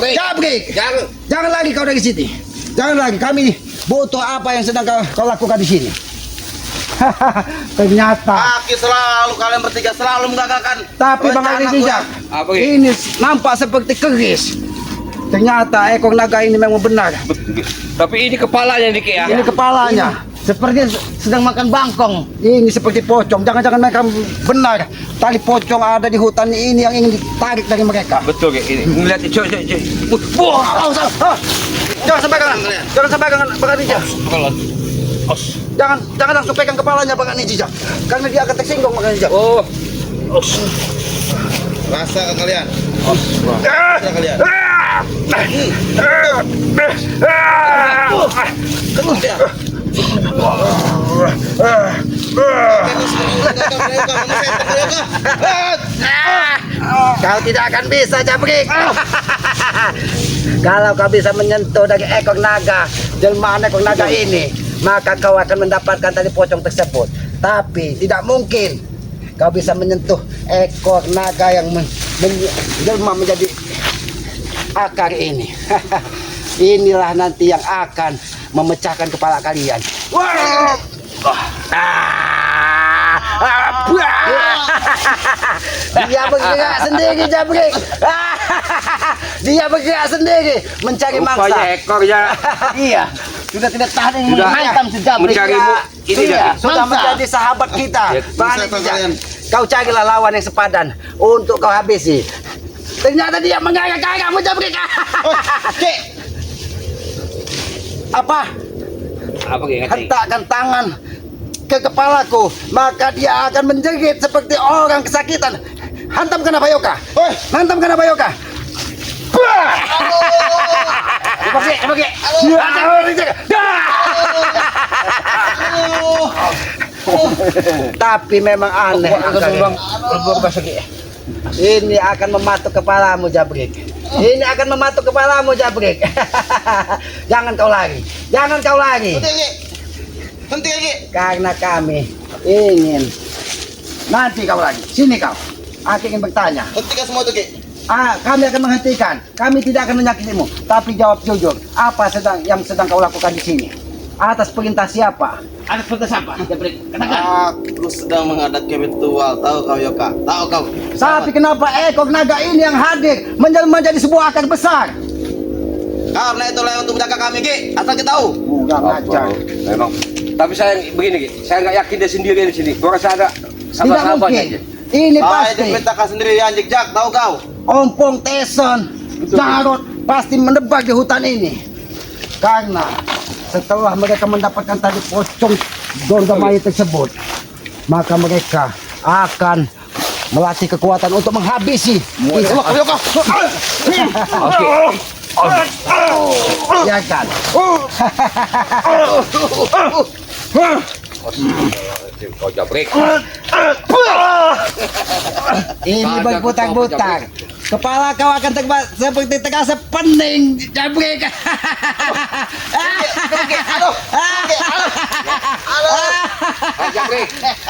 Jabrik! Jangan. Jangan lagi kau dari sini. Jangan lagi. Kami butuh apa yang sedang kau lakukan di sini. Ternyata. Selalu kalian bertiga selalu menggagalkan. Tapi Bang Ali Jejak, ini nampak seperti keris. Ternyata ekor naga ini memang benar. Tapi ini kepalanya nih ya. Ini kepalanya. Seperti sedang makan bangkong. Ini seperti pocong. Jangan-jangan mereka benar. Tali pocong ada di hutan ini yang ingin ditarik dari mereka. Betul kayak ini. Ngeliat coy. Jangan sampai kan. Jangan sampai kan Bang Adija. Jangan langsung pegang kepalanya Bang Adija. Karena dia akan tersinggung Bang Adija. Oh. Rasa kalian. Rasa kalian. Kau tidak akan bisa Jabrik. Kalau kau bisa menyentuh dari ekor naga, jelmaan ekor naga ini, maka kau akan mendapatkan tali pocong tersebut. Tapi tidak mungkin kau bisa menyentuh ekor naga yang menjelma menjadi akar ini. Inilah nanti yang akan memecahkan kepala kalian. Dia bergerak sendiri Jabrik. Dia bergerak sendiri mencari mangsa. Rupanya ekornya. Iya, sudah tidak tahan yang menghantam si Jabrik. Mencarimu ini iya, jadi. sudah menjadi sahabat kita. Bang Adija, kau carilah lawan yang sepadan untuk kau habisi. Ternyata dia menggagak kamu Jabrik. Apa? Apa kayak Hentakkan tangan ke kepalaku, maka dia akan menjerit seperti orang kesakitan. Hantamkan Abayoka. Hantamkan Abayoka. Dibagi. Tapi memang aneh. Ini akan mematuk kepalamu Jabrik. Ini akan mematuk kepalamu Jabrik. Jangan kau lari. Jangan kau lari. Henti lagi. Karena kami ingin. Nanti kau lagi. Sini kau. Aku ingin bertanya. Hentikan semua itu, Ki. Kami akan menghentikan. Kami tidak akan menyakitimu. Tapi jawab jujur. Apa yang sedang kau lakukan di sini? Atas perintah siapa? Atas perintah siapa? Jabrik. Aku sedang menghadapi ritual. Tahu kau Yoka? Tahu kau? Tapi kenapa ekor naga ini yang hadir menjadi sebuah akar besar? Karena itulah yang untuk menjaga kami, Ki. Asal kita tahu. Enggak ngajar. Memang. Tapi saya begini, Ki. Saya nggak yakin dia sendirian di sini. Gua rasa ada Tidak sahabat-sahabatnya mungkin. aja. Ini Itu pasti perintahkan sendirian, Jik-Jak. Tahu kau? Ompong Teson, Jarot pasti menebak di hutan ini. Karena setelah mereka mendapatkan tadi pocong Gondomai tersebut, maka mereka akan melatih kekuatan untuk menghabisi. Ya kan? Kau Jabrik. Ini berputar-putar. Kepala kau akan seperti terasa pening Jabrik.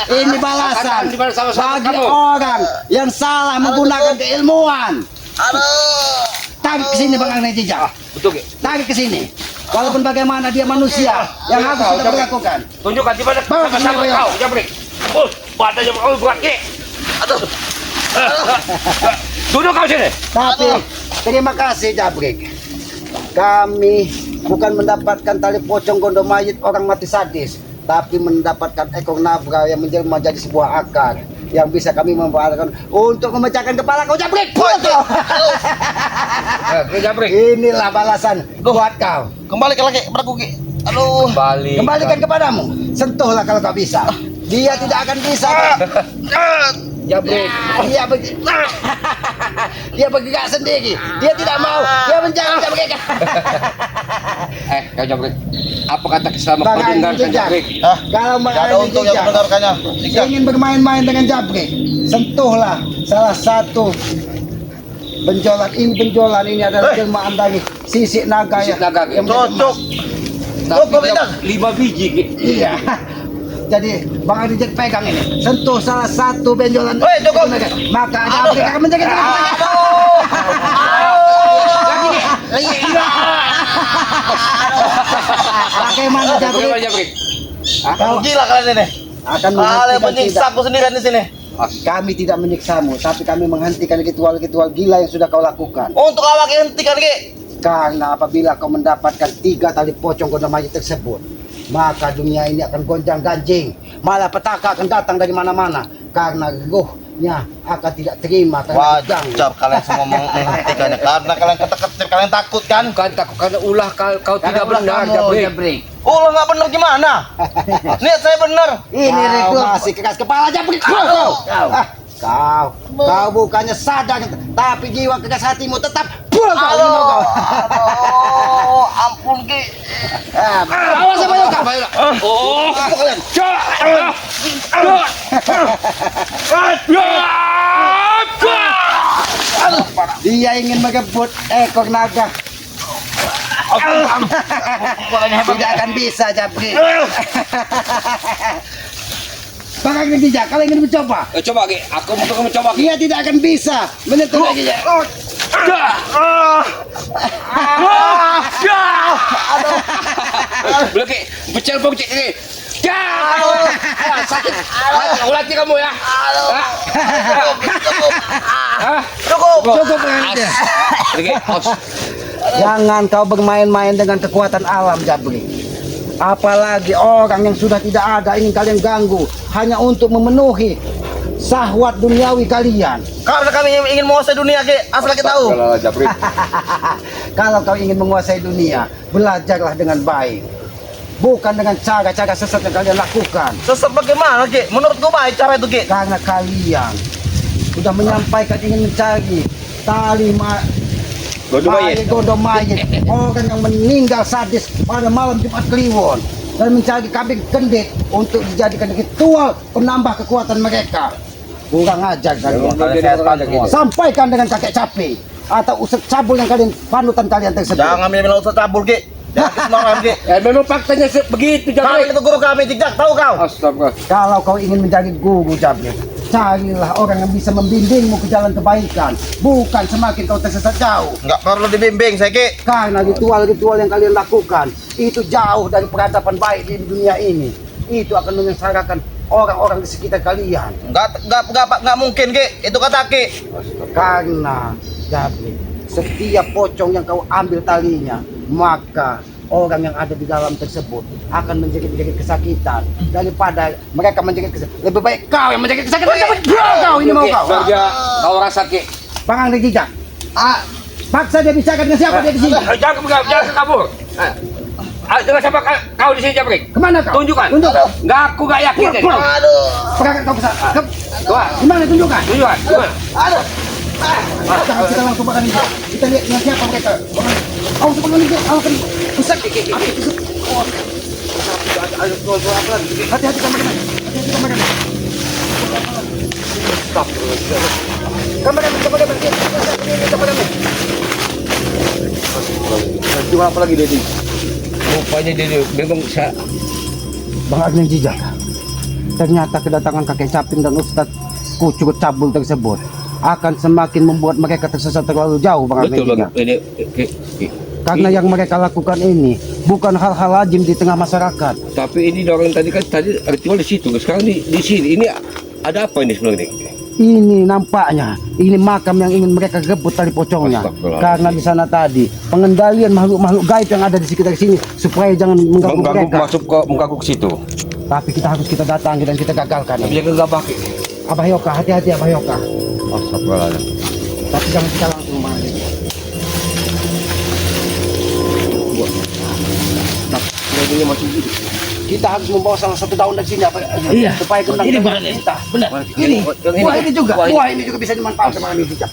Ini balasan bagi orang yang salah menggunakan keilmuan. Tarik ke sini Bang Adija. Betul, Ki. Tarik ke sini. Walaupun bagaimana dia manusia yang harus kita lakukan. Tunjukkan di mana sama kau, Jabrik. Badannya berat, Ki. Aduh. Duduk kau sini. Tapi terima kasih Jabrik. Kami bukan mendapatkan tali pocong Gondomayit orang mati sadis, tapi mendapatkan ekor naga yang menjelma jadi sebuah akar yang bisa kami manfaatkan untuk memecahkan kepala kau Jabrik. Jabrik. Inilah balasan buat kau. Kembalikan lagi padaku, Ki. Aduh. Kembalikan kepadamu. Sentuhlah kalau kau bisa. Dia tidak akan bisa. Jabrik. Dia bergerak sendiri. Dia tidak mau. Dia mencari Jabrik. Kau Jabrik. Apa kata selama Bang kau dengarkan Adija, Jabrik? kalau Bang Tidak ada untung yang Adija mendengarkannya. ingin bermain-main dengan Jabrik, sentuhlah salah satu benjolan ini adalah jelmaan dari sisik naga Sisik naga, yang Cocok. Tapi 5 biji, Ki. iya. Jadi Bang Adija pegang ini, sentuh salah satu benjolan Cukup. maka Jabrik akan menjadi Bagaimana Jabrik? Bagaimana Jabrik? Kau Gila kalian ini. akan Kalian menghentikan menyiksa tidak. aku sendirian di sini. Kami tidak menyiksamu, tapi kami menghentikan ritual-ritual gila yang sudah kau lakukan. Untuk awak hentikan Ki. Karena apabila kau mendapatkan 3 tali pocong gondang mayit tersebut, maka dunia ini akan gonjang ganjing. Malah petaka akan datang dari mana-mana. Karena ruhnya akan tidak terima karena diganggu. Wajar kalian semua menghentikannya. Karena kalian kecil, kalian takut kan? Bukan takut karena ulah kau tidak benar Jabrik. Oh, nggak bener gimana? Niat saya bener. Ini ritual masih keras kepala Jabrik. Kau bukannya sadar, tapi jiwa keras hatimu tetap buang kau. Ini mau kau. Aduh, ampun Ki. Awas sama kau. Oh. Dia ingin merebut ekor naga. Tidak akan bisa, Jabri. Bakal tidak, kalau ingin mencoba, Coba Ki, aku mau mencoba Ki. dia tidak akan bisa menyentuh kakinya. Belum Ki, pecel bongcek Ki. Sakit. Ulangi kamu ya. Cukup. Cukup aja. Ki, Jangan kau bermain-main dengan kekuatan alam, Jabri. Apalagi orang yang sudah tidak ada ingin kalian ganggu hanya untuk memenuhi syahwat duniawi kalian. Karena kami ingin menguasai dunia Ki, asal kita tahu. Kalau kau ingin menguasai dunia, belajarlah dengan baik. Bukan dengan cara-cara sesat yang kalian lakukan. Sesat bagaimana Ki? Menurutku baik cara itu Ki. Karena kalian sudah menyampaikan ingin mencari tali godong mayit orang yang meninggal sadis pada malam Jumat Kliwon dan mencari kambing kendit untuk dijadikan ritual penambah kekuatan mereka. Kurang ajar kalian. Sampaikan dengan kakek capi atau ustadz cabul yang kalian panutan kalian tersebut. Jangan bilang usah cabul Ki. Jangan kesembarangan Ki. memang faktanya begitu Kalian Jabrik. itu guru kami, Jejak, tahu kau? Astaga. Kalau kau ingin menjadi guru Jabir, carilah orang yang bisa membimbingmu ke jalan kebaikan, bukan semakin kau tersesat jauh. Nggak perlu dibimbing saya Ki. Karena ritual-ritual yang kalian lakukan itu jauh dari peradaban baik di dunia ini. Itu akan menyengsarakan orang-orang di sekitar kalian. Nggak mungkin Ki. Itu kata Ki. Karena Jabir, setiap pocong yang kau ambil talinya, maka orang yang ada di dalam tersebut akan menjadi kesakitan daripada mereka menjadi kesakitan. Lebih baik kau yang menjadi kesakitan. Kau ini mau kau. Kau rasa Ki. Pangang dijak. Paksa dia bicara dengan siapa dia di sini? Jangan kabur. Dengan siapa kau di sini Jabrik? Kemana kau? Tunjukkan. Tunjukkan. Enggak, aku enggak yakin. Aduh. Perangkat kau besar. Coba. Gimana tunjukkan? Tunjukkan. Aduh. Sekarang kita langsung makan ini. Kita lihat dengan siapa mereka. Awas makan ini. Awas makan ini. Pusat. Hati-hati kameramen. Hati-hati kameramen. Stop. Kameramen. Cuma apa lagi Dedi? Rupanya dia memang saya Bang Ageng Jijak, ternyata kedatangan kakek Caping dan Ustadz Kucut Cabul tersebut akan semakin membuat mereka tersesat terlalu jauh, Bang Ageng betul Jijak. Bang. Karena yang mereka lakukan ini bukan hal-hal lazim di tengah masyarakat. Tapi ini orang tadi kan ritual di situ, sekarang di sini. Ini ada apa ini sebenarnya? Ini nampaknya ini makam yang ingin mereka rebut tali pocongnya. Astagfirullah. Karena di sana tadi pengendalian makhluk-makhluk gaib yang ada di sekitar sini supaya jangan mengganggu mereka. Mengganggu ke situ. Tapi kita harus datangi dan kita gagalkan. Tapi jangan gabah. Abah Yoka, hati-hati Abah Yoka. Astagfirullah. Tapi jangan kita langsung Bang Ageng. Ini masih hidup. Kita harus membawa salah satu daun dari sini Iya. supaya kentang Ini kita. benar. Ini buah ini juga bisa dimanfaatkan sama kami juga.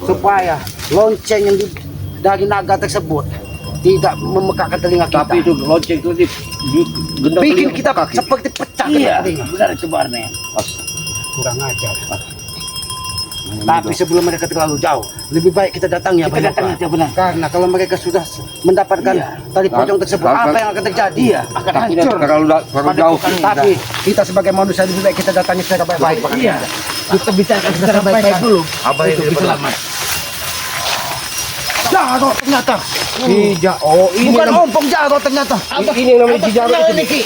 Supaya lonceng yang dari naga tersebut tidak memekakkan telinga kita. Tapi itu lonceng itu gendang bikin telinga kita kaki. seperti pecah telinga. Benar sebenarnya. Kurang ajar. Tapi sebelum mereka terlalu jauh, lebih baik kita datangi ya, Kita datangi aja, benar. Karena kalau mereka sudah mendapatkan tali pocong tersebut, apa yang akan terjadi? Iya. Akan Tapi hancur. terlalu jauh. Tapi kita sebagai manusia lebih baik kita datangi secara baik-baik. Pak. Iya. Kita bisa secara baik-baik dulu. Apa yang Untuk selamat. Jarot ternyata. Tidak. Oh, ini Bukan ompong Jarot ternyata. ini yang namanya si Jarot itu. Ini, Ki.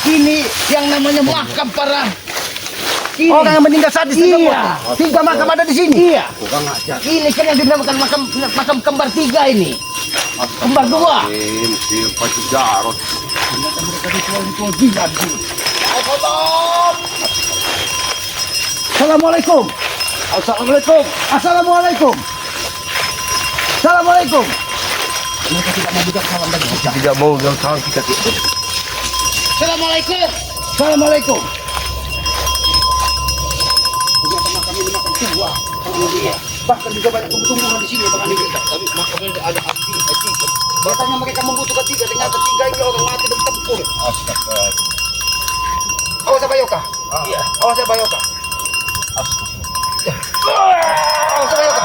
Ini yang namanya makam para orang yang meninggal sadis tersebut. Tiga makam ada di sini. Iya. Bukan ngajar. Ini kan yang dinamakan makam kembar tiga ini. Kembar dua. Siapa si Jarot? Ternyata mereka ritual gila di sini. Assalamualaikum. Assalamualaikum. Assalamualaikum. Assalamualaikum. Mereka tidak mau buka salam dari kita. Tidak mau dalam salam kita. Assalamualaikum. Assalamualaikum. Ternyata makam ini makam tua. Bahkan juga banyak tumbuh-tumbuhan di sini, Bang Andi. Tapi makamnya ada api. Katanya mereka membutuhkan tiga, ternyata tiga ini orang mati bertempur. Astaga. Awas ya Bayoka. Iya. Awas ya Bayoka. Awas ya Bayoka.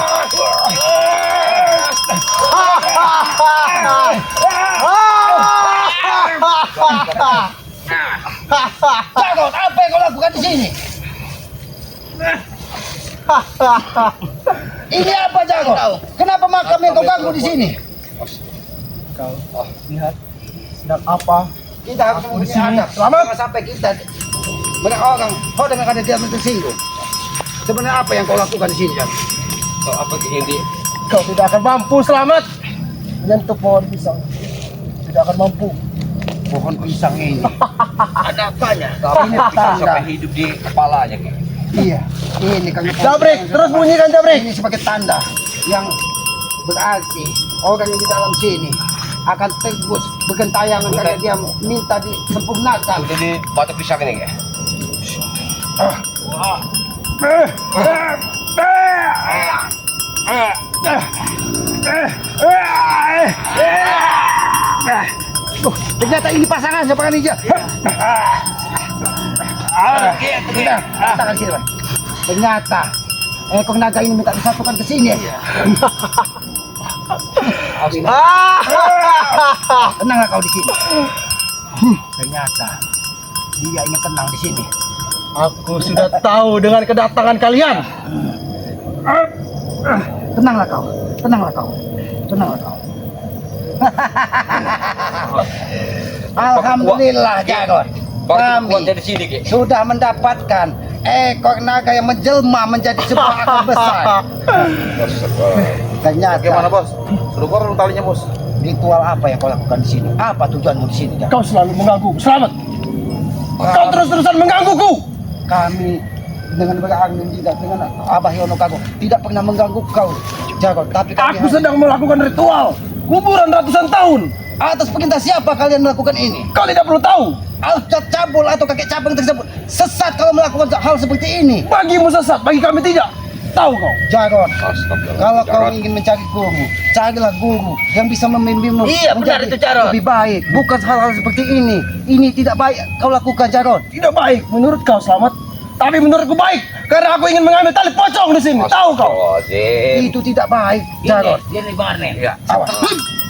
Jagot, apa yang kau lakukan di sini? Ini apa Jagot? Kenapa makam yang kau ganggu di sini? Kau lihat sedang apa? Kita harus menghubungi adab. Jangan sampai kita mereka orang ada dia tersinggung. Sebenarnya apa yang kau lakukan di sini, Jagot? Kau apa ini? Kau tidak akan mampu selamat menyentuh pohon pisang. Tidak akan mampu. Pohon pisang ini. Ada apanya? Ini tanda. Sampai hidup di kepalanya. Iya, ini kan Jabrik, terus bunyikan jabrik. Ini sebagai tanda yang berarti orang yang di dalam sini akan tegus bergentayangan karena dia minta disempurnakan. Udah di batu pisang ini ya? Ternyata ini pasangan siapa kan hijau. Tangan sini, Bang. Ternyata ekor naga ini minta disatukan ke sini. Tenanglah kau di sini. Ternyata dia ingin tenang di sini. Aku sudah tahu dengan kedatangan kalian. Tenanglah kau, tenanglah kau, tenanglah kau. Alhamdulillah, Jagot. Kami Jadi sini ke. sudah mendapatkan ekor naga yang menjelma menjadi sebuah akar besar. Ternyata Bagaimana bos? Suruh korong talinya bos. ritual apa yang kau lakukan di sini? Apa tujuanmu di sini, Jagot? Kau selalu mengganggu. Selamat. Kau terus-terusan menggangguku. Kami dengan berangin tidak dengan Abah Yono Kago tidak pernah mengganggu kau, Jagot. Tapi kami Aku sedang melakukan ritual kuburan ratusan tahun. atas perintah siapa kalian melakukan ini? Kau tidak perlu tahu. Ustadz Cabul atau kakek cabang tersebut sesat kalau melakukan hal seperti ini. Bagimu sesat, bagi kami tidak. Tahu kau? Jagot, kalau kau ingin mencari guru, carilah guru yang bisa membimbingmu. Iya, benar menjadi itu, Jarot. lebih baik, bukan hal-hal seperti ini. Ini tidak baik kau lakukan, Jagot. Tidak baik menurut kau, Selamat. Tapi menurutku baik karena aku ingin mengambil tali pocong di sini. Tahu kau? Itu tidak baik, Jagot. Dia nih bar nih. Iya. Awas.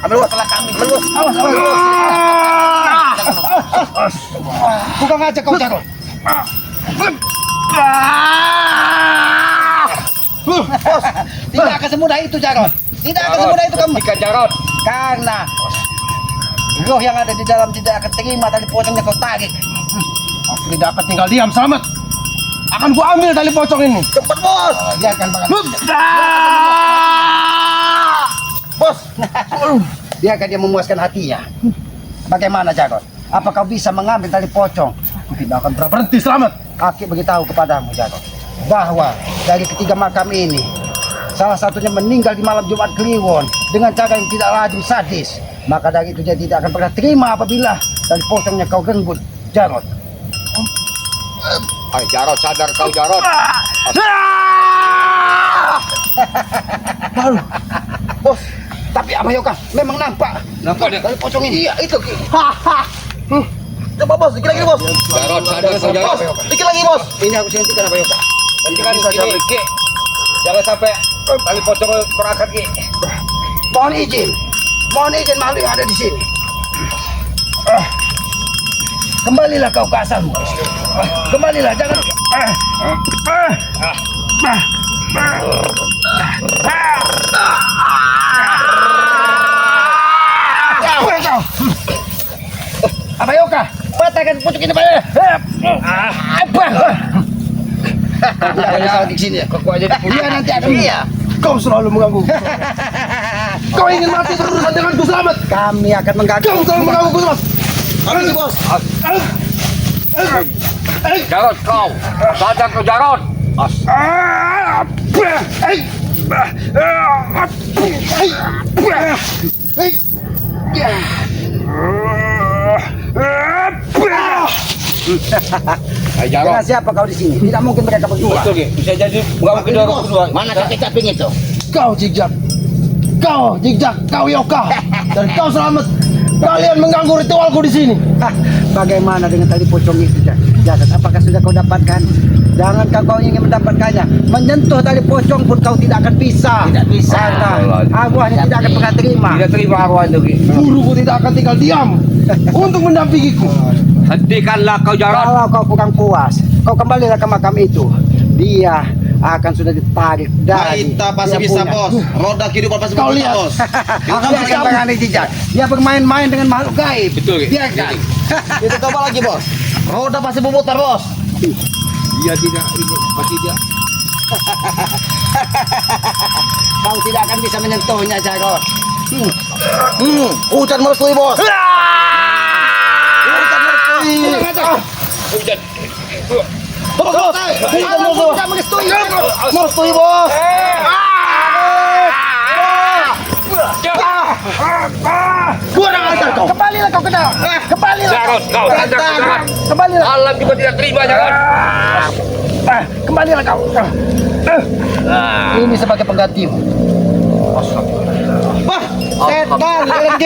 Ambil bos. Setelah kami. Ambil bos. Awas, awas. Bukan aja kau, Jagot. Bos, tidak akan semudah itu, Jagot. Tidak akan semudah itu kamu. Jika Jarot. Karena roh yang ada di dalam tidak akan terima tali pocongnya kau tarik. Aku tidak akan tinggal diam, Selamat. Akan ku ambil tali pocong ini. Cepat, bos. Biarkan Bang. Bos. Biarkan dia memuaskan hatinya. Bagaimana, Jagot? Apa kau bisa mengambil tali pocong? Aku tidak akan pernah berhenti, Selamat. Aki beritahu kepadamu, Jagot, bahwa dari ketiga makam ini salah satunya meninggal di malam Jumat Kliwon dengan cara yang tidak lazim sadis. Maka dari itu dia tidak akan pernah terima apabila tali pocongnya kau renggut, Jagot. Hai Jarot, sadar kau Jarot. Baru, bos. Tapi Abah Yoka memang nampak. Nampak dia? Tali pocong ini. Iya, itu. Coba bos, dikit lagi bos. Jarot, sadar kau Jarot. Dikit lagi bos. Ini aku hentikan Abah Yoka. Hentikan ini. Ki. Jangan sampai tali pocong terangkat Ki. Mohon izin makhluk yang ada di sini. Kembalilah kau ke asalmu. Kembalilah, jangan. akan pocong ini Pak. Apa? Tidak bisa di sini ya. Kau aja Iya nanti ada dia. Kau selalu mengganggu. Kau ingin mati berurusan denganku Selamat. Kami akan mengganggu. Kau selalu mengganggu Selamat. Pergi bos. Jarot kau. Sadar kau Jarot. Jarot. Dengan siapa kau di sini? Tidak mungkin mereka berdua. Betul, Ki. Bisa jadi mengganggu kedua orang berdua. Mana kakek caping itu? Kau Jigjak. Kau Jigjak, kau Yoka. Dan kau Selamat. Kalian mengganggu ritualku di sini. Bagaimana dengan tali pocong itu, Jasad? Apakah sudah kau dapatkan? Jangan kau ingin mendapatkannya. Menyentuh tali pocong pun kau tidak akan bisa. Tidak bisa. Karena arwahnya tidak akan pernah terima. Tidak terima arwah itu, Ki. Guruku tidak akan tinggal diam untuk mendampingiku. Hentikanlah kau Jarot. Kalau kau kurang puas, kau kembalilah ke makam itu. Dia akan sudah ditarik dari Kita pasti dia bisa punya. bos. Roda kehidupan pasti Kau bisa lihat. bos. Dia sembarangan jejak. Dia bermain-main dengan makhluk gaib. Betul, Ki. Biarkan. Kita coba lagi bos. Roda pasti memutar bos. Dia tidak ini pasti dia. Kau tidak akan bisa menyentuhnya, Jarot. Hujan merestui bos. Hujan merestui. Hujan. Bos. Hujan Tidak merestui. merestui bos. Kurang ajar kau. Kembalilah kau ke dalam. Kembalilah. Jarot kau. Sadar kau Jarot. Kembalilah. Alam juga tidak terima Jarot. Kembalilah kau. Ini sebagai penggantimu. Bah, setan LMG.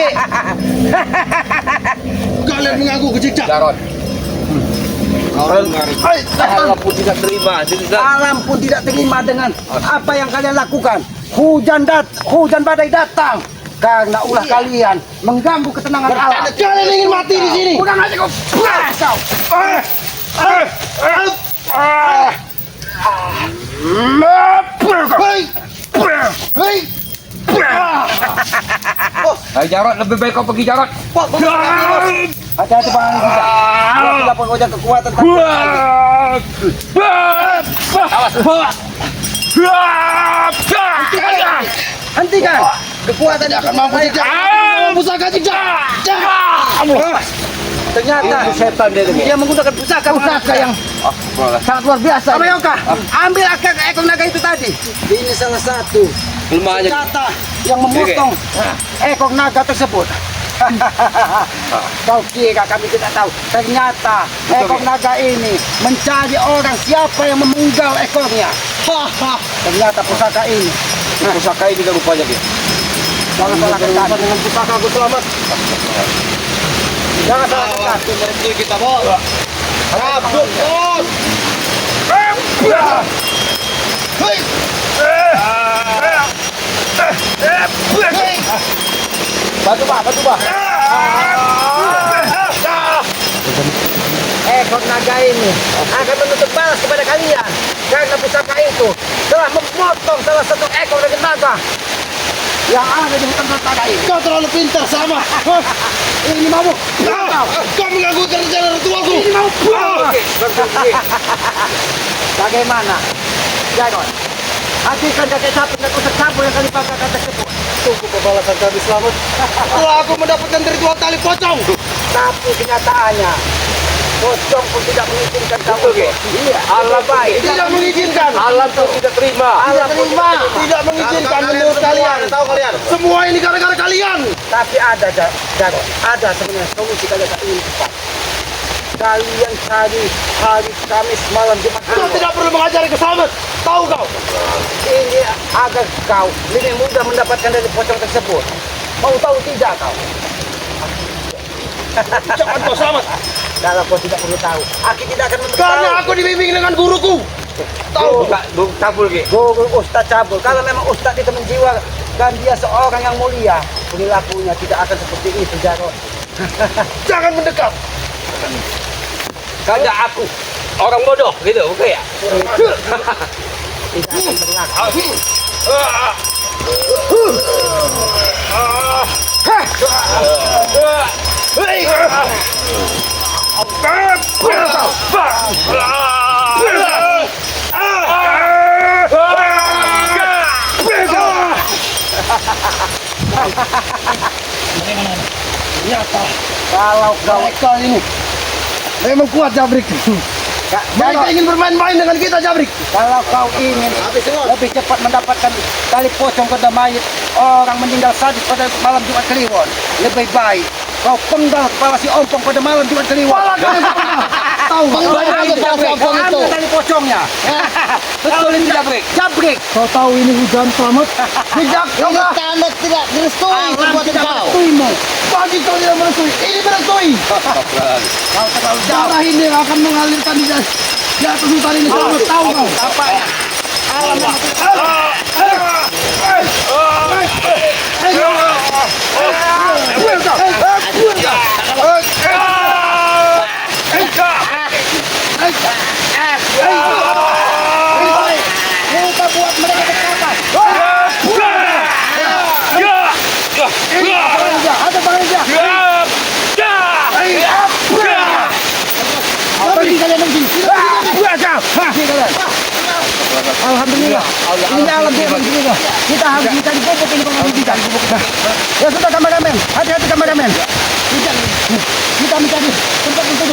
Kalian mengganggu Jigjak. Jarot. Alam pun tidak terima. Alam pun tidak terima dengan apa yang kalian lakukan. Hujan badai datang karena ulah kalian mengganggu ketenangan alam. Kalian ingin mati di sini. Kurang aja kau. Kau. Hei. Hai Jarot, lebih baik kau pergi Jarot. Hati-hati Bang Ali juga. Dia tidak punya kekuatan. Hentikan. Kekuatan Akan mampu Jigjak. Pusaka Jigjak. Ternyata Setan dia menggunakan pusaka yang sangat luar biasa. Yoka, ambil ekor naga itu tadi. Ini salah satu Kelemahannya. senjata yang memotong ekor naga tersebut. Kau kira kami tidak tahu? Ternyata ekor naga ini mencari orang siapa yang memenggal ekornya. Ternyata pusaka ini. Pusaka ini kan rupanya dia. Jangan salahkan kami dengan pusaka aku Selamat. Jangan salahkan kami. Merestui kita bos. Kabut bos. Bantu Pak. Ekor naga ini akan menuntut balas kepada kalian karena pusaka itu telah memotong salah satu ekor dari naga yang ada di hutan naga ini. Kau terlalu pintar sama. Ini mau Kau mengganggu rencana ritualku. ini mau bagaimana? Jarot, hatikan kakek sapi dan usah campur yang kali pakai kata tersebut. Tunggu pembalasan kami Selamat. Setelah aku mendapatkan ritual tali pocong. Tapi kenyataannya pocong pun tidak mengizinkan kamu. Betul, Ki. Iya, Alam baik. Tidak mengizinkan. Alam pun tidak terima. Alam pun Tidak mengizinkan menurut kalian. Tahu kalian. Semua ini gara-gara kalian. Tapi ada Jarot, ada sebenarnya solusi kalian tak ingin cepat. Kalian cari hari Kamis malam Jumat. Kau tidak perlu mengajari ke Selamat. Tahu kau? Ini agar kau lebih mudah mendapatkan dari pocong tersebut. Mau tahu tidak kau? Jangan kau Selamat. Kalau kau tidak perlu tahu, aku tidak akan memberitahu. Karena aku dibimbing dengan guruku. Tahu? Bung Tabul Ki. Guru Ustadz Cabul, kalau memang Ustadz itu menjiwa dan dia seorang yang mulia, perilakunya tidak akan seperti itu, Jarot. Jangan mendekat. Karena aku orang bodoh gitu, oke ya? Tidak akan berlaku. Kalau kau Mereka ini memang kuat Jabrik. Mereka ingin bermain-main dengan kita Jabrik. kalau kau ingin lebih cepat mendapatkan tali pocong pada mayat orang meninggal sadis pada malam Jumat Kliwon, lebih baik kau penggal kepala si ompong pada malam Jumat Kliwon. Malah kau yang tahu. Ambil tali pocongnya. Betul itu Jabrik. Jabrik. Kau tahu ini hujan selamat. Bijak, kau nggak? Tanda tidak direstui Alam perbuatan tidak kau. merestuimu. Bagi kau tidak merestui. Ini merestui. Kau terlalu jauh. Darah ini akan mengalirkan di atas hutan ini. Selamat tahu kau. Apanya? Alam yang kita buat mereka berkata. Ada bangsa. Kalian mungkin. Alhamdulillah. Ini alam dia begini. Kita harus kita dipupuk ini kalau kita. Ya sudah kameramen. Hati-hati kameramen. Kita mencari tempat untuk